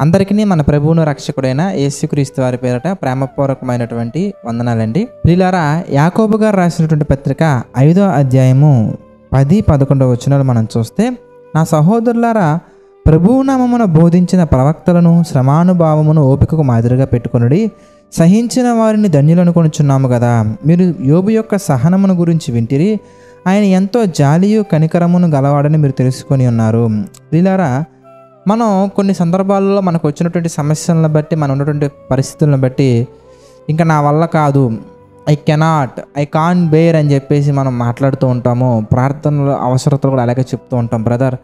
అందరికీ మన ప్రభువును రక్షకుడైన యేసుక్రీస్తు వారి పేరట ప్రేమపూర్వకమైనటువంటి వందనాలండి. ప్రియులారా, యాకోబు గారు రాసినటువంటి పత్రిక 5వ అధ్యాయము 10-11 వచనాలు మనం చూస్తే, నా సహోదరులారా, ప్రభువు నామమున బోధించిన ప్రవక్తలను శ్రమానుభావమును ఓపికకు మాదిరిగా పెట్టుకొనుడి. సహించిన వారిని ధన్యులనుకొనుచున్నాము కదా. మీరు యోబు యొక్క సహనమును గురించి వింటిరి. ఆయన ఎంతో జాలియు కనికరమును గలవాడని మీరు తెలుసుకొని ఉన్నారు. ప్రియులారా, మనం కొన్ని సందర్భాల్లో మనకు వచ్చినటువంటి సమస్యలను బట్టి, మనం ఉన్నటువంటి పరిస్థితులను బట్టి, ఇంకా నా వల్ల కాదు, ఐ కాంట్ బేర్ అని చెప్పేసి మనం మాట్లాడుతూ ఉంటాము. ప్రార్థనలు అవసరతలు కూడా అలాగే చెప్తూ ఉంటాం. బ్రదర్,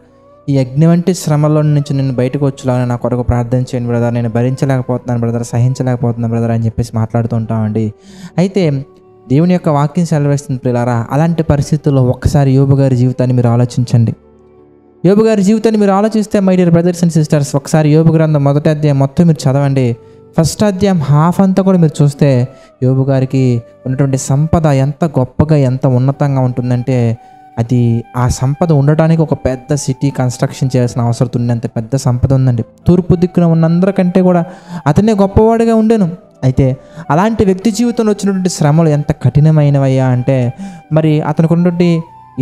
ఈ అగ్ని వంటి శ్రమలో నుంచి నేను బయటకు వచ్చేలాగా నా కొరకు ప్రార్థన చేయండి బ్రదర్, నేను భరించలేకపోతున్నాను బ్రదర్, సహించలేకపోతున్నాను బ్రదర్ అని చెప్పేసి మాట్లాడుతూ ఉంటామండి. అయితే దేవుని యొక్క వాక్యం సెలవిస్తుంది ప్రియులారా, అలాంటి పరిస్థితుల్లో ఒక్కసారి యోబు గారి జీవితాన్ని మీరు ఆలోచించండి. యోబు గారి జీవితాన్ని మీరు ఆలోచిస్తే, my dear brothers and sisters, ఒకసారి యోబు గ్రంథం 1వ అధ్యాయం మొత్తం మీరు చదవండి. ఫస్ట్ అధ్యాయం హాఫ్ అంతా కూడా మీరు చూస్తే, యోబు గారికి ఉన్నటువంటి సంపద ఎంత గొప్పగా, ఎంత ఉన్నతంగా ఉంటుందంటే, అది ఆ సంపద ఉండటానికి ఒక పెద్ద సిటీ కన్స్ట్రక్షన్ చేయాల్సిన అవసరం ఉన్నంత పెద్ద సంపద ఉందండి. తూర్పు దిక్కున ఉన్నందరికంటే కూడా అతనే గొప్పవాడిగా ఉండేను. అయితే అలాంటి వ్యక్తి జీవితంలో వచ్చినటువంటి శ్రమలు ఎంత కఠినమైనవయ్యా అంటే, మరి అతనికి ఉన్నటువంటి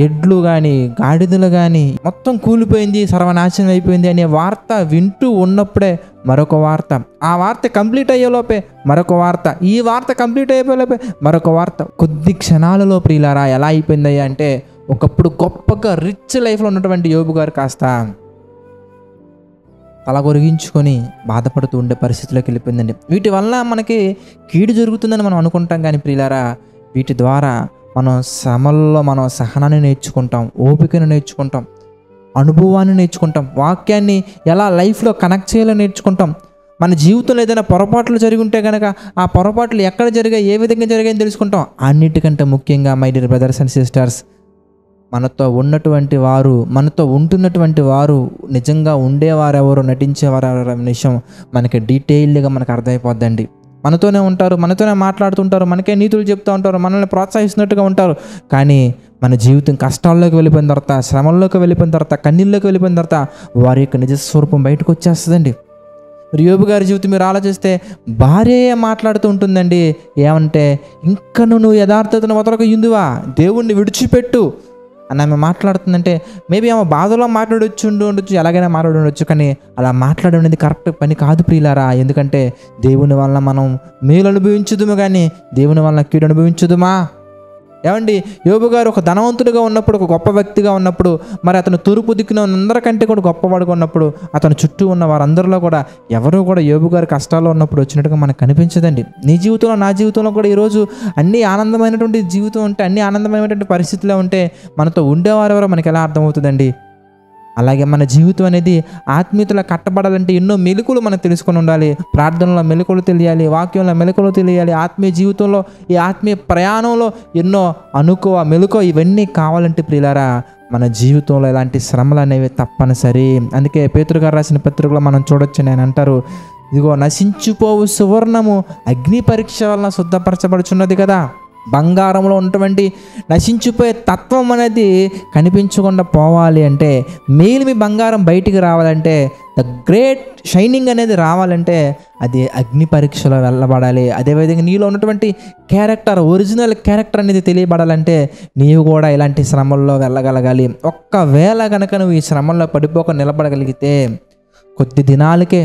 ఎడ్లు కానీ, గాడిదలు కానీ మొత్తం కూలిపోయింది, సర్వనాశనం అయిపోయింది అనే వార్త వింటూ ఉన్నప్పుడే మరొక వార్త, ఆ వార్త కంప్లీట్ అయ్యేలోపే మరొక వార్త, ఈ వార్త కంప్లీట్ అయిపోయేలోపే మరొక వార్త. కొద్ది క్షణాలలో ప్రియులారా ఎలా అయిపోయిందయ్యా అంటే, ఒకప్పుడు గొప్పగా రిచ్ లైఫ్లో ఉన్నటువంటి యోబు గారు కాస్త తలగొరిగించుకొని బాధపడుతూ ఉండే పరిస్థితిలోకి వెళ్ళిపోయిందండి. వీటి వల్ల మనకి కీడు జరుగుతుందని మనం అనుకుంటాం, కానీ ప్రియులారా, వీటి ద్వారా మనం శ్రమల్లో మనం సహనాన్ని నేర్చుకుంటాం, ఓపికను నేర్చుకుంటాం, అనుభవాన్ని నేర్చుకుంటాం, వాక్యాన్ని ఎలా లైఫ్లో కనెక్ట్ చేయాలో నేర్చుకుంటాం. మన జీవితంలో ఏదైనా పొరపాట్లు జరిగి ఉంటే కనుక ఆ పొరపాట్లు ఎక్కడ జరిగాయి, ఏ విధంగా జరిగాయని తెలుసుకుంటాం. అన్నిటికంటే ముఖ్యంగా my dear brothers and sisters, మనతో ఉన్నటువంటి వారు, మనతో ఉంటున్నటువంటి వారు నిజంగా ఉండేవారెవరు, నటించేవారెవరు అనే విషయం మనకి డీటెయిల్డ్గా మనకు అర్థమైపోద్దండి. మనతోనే ఉంటారు, మనతోనే మాట్లాడుతుంటారు, మనకే నీతులు చెప్తూ ఉంటారు, మనల్ని ప్రోత్సహిస్తున్నట్టుగా ఉంటారు. కానీ మన జీవితం కష్టాల్లోకి వెళ్ళిపోయిన తర్వాత, శ్రమల్లోకి వెళ్ళిపోయిన తర్వాత, కన్నీళ్ళలోకి వెళ్ళిపోయిన తర్వాత వారి యొక్క నిజస్వరూపం బయటకు వచ్చేస్తుందండి. యోబు గారి జీవితం మీరు ఆలోచిస్తే, భార్య మాట్లాడుతూ ఉంటుందండి. ఏమంటే, ఇంకా నువ్వు యథార్థతను వదలక ఇందువా, దేవుణ్ణి విడిచిపెట్టు అని ఆమె మాట్లాడుతుందంటే, మేబీ ఆమె బాధలో ఉండొచ్చు, ఎలాగైనా మాట్లాడుండొచ్చు, కానీ అలా మాట్లాడేది కరెక్ట్ పని కాదు ప్రియులారా. ఎందుకంటే దేవుని వలన మనం మేలు అనుభవించుదుము, కానీ దేవుని వలన కీడు అనుభవించుదుమా? ఏమండి, యోబు గారు ఒక ధనవంతుడిగా ఉన్నప్పుడు, ఒక గొప్ప వ్యక్తిగా ఉన్నప్పుడు, మరి అతను తూర్పు దిక్కున అందరికంటే కూడా గొప్పవాడుగా ఉన్నప్పుడు, అతను చుట్టూ ఉన్న వారందరిలో కూడా ఎవరు కూడా యోబు గారు కష్టాల్లో ఉన్నప్పుడు వచ్చినట్టుగా మనకు కనిపించదండి. నీ జీవితంలో, నా జీవితంలో కూడా ఈరోజు అన్ని ఆనందమైనటువంటి జీవితం ఉంటే, అన్ని ఆనందమైనటువంటి పరిస్థితుల్లో ఉంటే మనతో ఉండేవారు ఎవరో మనకి ఎలా అర్థమవుతుందండి? అలాగే మన జీవితం అనేది ఆత్మీయతలో కట్టబడాలంటే ఎన్నో మెలకువలు మనం తెలుసుకొని ఉండాలి. ప్రార్థనలో మెలకువలు తెలియాలి, వాక్యంలో మెలకువలు తెలియాలి, ఆత్మీయ జీవితంలో, ఈ ఆత్మీయ ప్రయాణంలో ఎన్నో మెలకువ ఇవన్నీ కావాలంటే ప్రియులారా, మన జీవితంలో ఇలాంటి శ్రమలు అనేవి తప్పనిసరి. అందుకే పేతురు గారు రాసిన పత్రికలో మనం చూడొచ్చు, నేను అంటారు, ఇదిగో నశించిపోవు సువర్ణము అగ్ని పరీక్ష వలన శుద్ధపరచబడుచున్నది కదా. బంగారంలో ఉన్నటువంటి నశించిపోయే తత్వం అనేది కనిపించకుండా పోవాలి అంటే, మేలిమి బంగారం బయటికి రావాలంటే, ద గ్రేట్ షైనింగ్ అనేది రావాలంటే అది అగ్ని పరీక్షలో వెళ్ళబడాలి. అదేవిధంగా నీలో ఉన్నటువంటి క్యారెక్టర్, ఒరిజినల్ క్యారెక్టర్ అనేది తెలియబడాలంటే నీవు కూడా ఇలాంటి శ్రమల్లో వెళ్ళగలగాలి. ఒక్కవేళ కనుక నువ్వు ఈ శ్రమల్లో పడిపోక నిలబడగలిగితే, కొద్ది దినాలకే,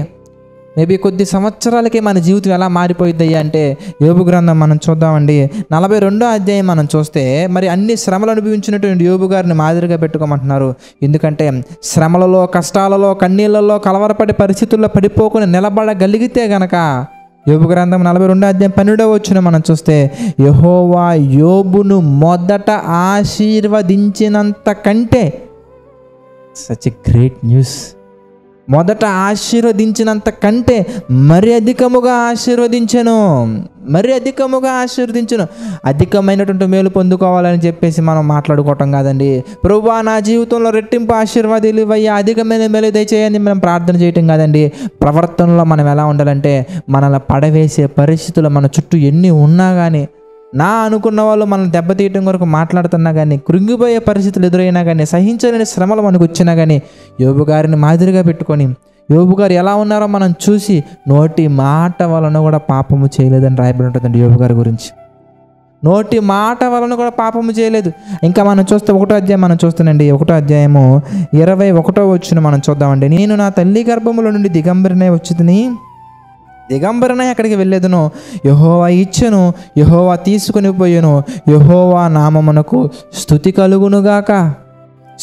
మేబీ కొద్ది సంవత్సరాలకే మన జీవితం ఎలా మారిపోయిద్దయ్యా అంటే, యోబు గ్రంథం మనం చూద్దామండి. 42వ అధ్యాయం మనం చూస్తే, మరి అన్ని శ్రమలు అనుభవించినటువంటి యోబు గారిని మాదిరిగా పెట్టుకోమంటున్నారు. ఎందుకంటే శ్రమలలో, కష్టాలలో, కన్నీళ్ళలో, కలవరపడే పరిస్థితుల్లో పడిపోకుండా నిలబడగలిగితే గనక, యోబు గ్రంథం 42వ అధ్యాయం 12వ వచనం మనం చూస్తే, యెహోవా యోబును మొదట ఆశీర్వదించినంత కంటే, సచ్ ఎ గ్రేట్ న్యూస్, మొదట ఆశీర్వదించినంత కంటే మరి అధికముగా ఆశీర్వదించను, అధికమైనటువంటి మేలు పొందుకోవాలని చెప్పేసి మనం మాట్లాడుకోవటం కాదండి. ప్రభువా, నా జీవితంలో రెట్టింపు ఆశీర్వాదాలు ఇవ్వయ్యా, అధికమైన మేలు దయచేయని మనం ప్రార్థన చేయటం కాదండి. ప్రవర్తనలో మనం ఎలా ఉండాలంటే, మనల్ని పడవేసే పరిస్థితులు మన చుట్టూ ఎన్ని ఉన్నా కానీ, నా అనుకున్న వాళ్ళు మనం దెబ్బతీయటం కొరకు మాట్లాడుతున్నా కానీ, కృంగిపోయే పరిస్థితులు ఎదురైనా కానీ, సహించలేని శ్రమలు మనకు వచ్చినా కానీ, యోబు గారిని మాదిరిగా పెట్టుకొని యోబు గారు ఎలా ఉన్నారో మనం చూసి నోటి మాట వలన కూడా పాపము చేయలేదని రాయబడి ఉంటుందండి యోబు గారి గురించి. నోటి మాట వలన కూడా పాపము చేయలేదు. ఇంకా మనం చూస్తే 1వ అధ్యాయం మనం చూస్తానండి. 1వ అధ్యాయము 21వ వచనం మనం చూద్దామండి. నేను నా తల్లి గర్భములో నుండి దిగంబరినై వచ్చితిని, దిగంబరనై అక్కడికి వెళ్ళేదను. యెహోవా ఇచ్చెను, యెహోవా తీసుకుని పోయెను. యెహోవా నామమునకు స్తుతి కలుగునుగాక.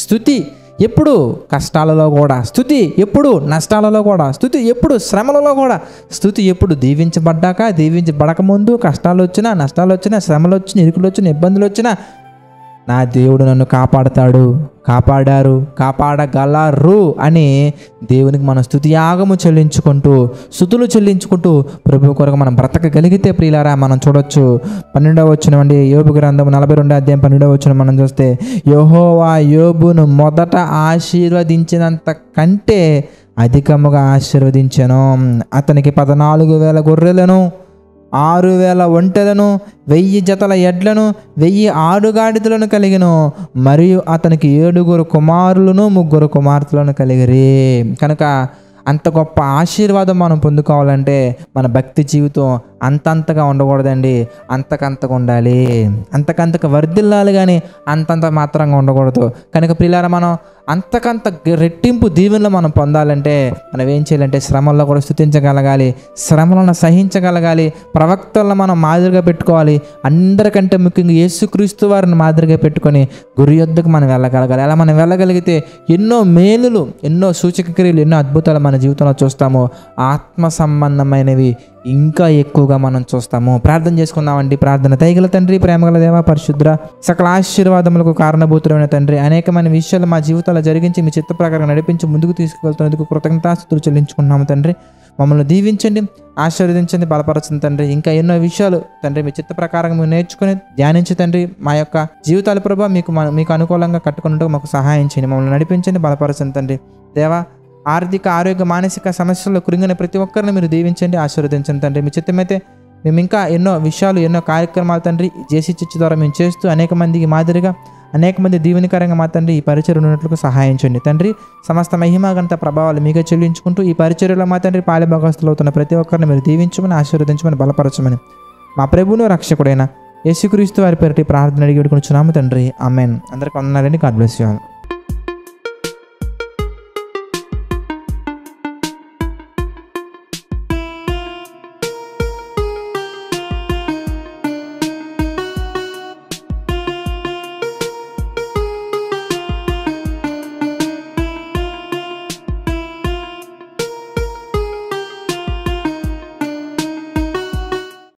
స్తుతి ఎప్పుడు కష్టాలలో కూడా, స్తుతి ఎప్పుడు నష్టాలలో కూడా, స్తుతి ఎప్పుడు శ్రమలలో కూడా, స్తుతి ఎప్పుడు దీవించబడ్డాక, దీవించబడకముందు, కష్టాలు వచ్చినా, నష్టాలు వచ్చినా, శ్రమలు వచ్చినా, ఇరుకులు వచ్చినా, ఇబ్బందులు వచ్చినా, నా దేవుడు నన్ను కాపాడతాడు, కాపాడారు, కాపాడగలరు అని దేవునికి మనం స్తుతి యాగము చెల్లించుకుంటూ, స్తుతులు చెల్లించుకుంటూ ప్రభు కొరకు మనం బ్రతకగలిగితే ప్రియులారా మనం చూడొచ్చు. 12వ వచనం అండి, యోబు గ్రంథం 42వ అధ్యాయం 12వ వచనం మనం చూస్తే, యెహోవా యోబును మొదట ఆశీర్వదించినంత కంటే అధికముగా ఆశీర్వదించెను. అతనికి 14,000 గొర్రెలను, 6,000 ఒంటెలను, 1000 జతల ఎడ్లను, 1000 ఆడుగాడిదలను కలిగిను. మరియు అతనికి 7 కుమారులను 3 కుమార్తెలను కలిగిరి. కనుక అంత గొప్ప ఆశీర్వాదం మనం పొందుకోవాలంటే మన భక్తి జీవితం అంతంతగా ఉండకూడదండి, అంతకంతగా ఉండాలి. అంతకంతకు వర్ధిల్లాలి కానీ అంతంత మాత్రంగా ఉండకూడదు. కనుక ప్రియులారా, మనం అంతకంత రెట్టింపు దీవెనలు మనం పొందాలంటే మనం ఏం చేయాలంటే శ్రమల్లో కూడా స్తుతించగలగాలి, శ్రమలను సహించగలగాలి, ప్రవక్తలను మనం మాదిరిగా పెట్టుకోవాలి. అందరికంటే ముఖ్యంగా యేసుక్రీస్తు వారిని మాదిరిగా పెట్టుకొని గురి యొద్దకు మనం వెళ్ళగలగాలి. అలా మనం వెళ్ళగలిగితే ఎన్నో మేలులు, ఎన్నో సూచక క్రియలు, ఎన్నో అద్భుతాలు మన జీవితంలో చూస్తాము. ఆత్మ సంబంధమైనవి ఇంకా ఎక్కువగా మనం చూస్తాము. ప్రార్థన చేసుకుందామండి. ప్రార్థన. దయగల తండ్రి, ప్రేమగల దేవ, పరిశుద్ర, సకల ఆశీర్వాదములకు కారణభూతులైన తండ్రి, అనేకమైన విషయాలు మా జీవితాల్లో జరిగించి మీ చిత్త ప్రకారం నడిపించి ముందుకు తీసుకువెళ్తున్నందుకు కృతజ్ఞతాస్తుతులు చెల్లించుకున్నాము తండ్రి. మమ్మల్ని దీవించండి, ఆశీర్వదించండి, బలపరచండి తండ్రి. ఇంకా ఎన్నో విషయాలు తండ్రి మీ చిత్త ప్రకారం మేము నేర్చుకుని ధ్యానించి తండ్రి మా యొక్క జీవితాల ప్రభావ మీకు అనుకూలంగా కట్టుకున్నట్టు మాకు సహాయం చేయండి. మమ్మల్ని నడిపించండి, బలపరచండి తండ్రి. దేవా, ఆర్థిక, ఆరోగ్య, మానసిక సమస్యల్లో కృంగిన ప్రతి ఒక్కరిని మీరు దీవించండి, ఆశీర్వదించండి తండ్రి. మీ చిత్తమైతే మేము ఇంకా ఎన్నో విషయాలు, ఎన్నో కార్యక్రమాలు తండ్రి జేసీ చర్చ్ ద్వారా మేము చేస్తూ అనేక మందికి మాదిరిగా, అనేక మంది దీవెనకరంగా మా తండ్రి ఈ పరిచర్య ఉన్నట్లుగా సహాయం చేయండి తండ్రి. సమస్త మహిమ ఘనత ప్రభావాలు మీకే చెల్లించుకుంటూ ఈ పరిచర్యలో మా తండ్రి పాలిభాగస్తులు అవుతున్న ప్రతి ఒక్కరిని మీరు దీవించమని, ఆశీర్వదించమని, బలపరచమని మా ప్రభువును రక్షకుడైన యేసుక్రీస్తు వారి పేరిట ప్రార్థన అడిగి వేడుకొనుచున్నాము తండ్రి. ఆమేన్. అందరికీ వందనాలండి. God bless you all.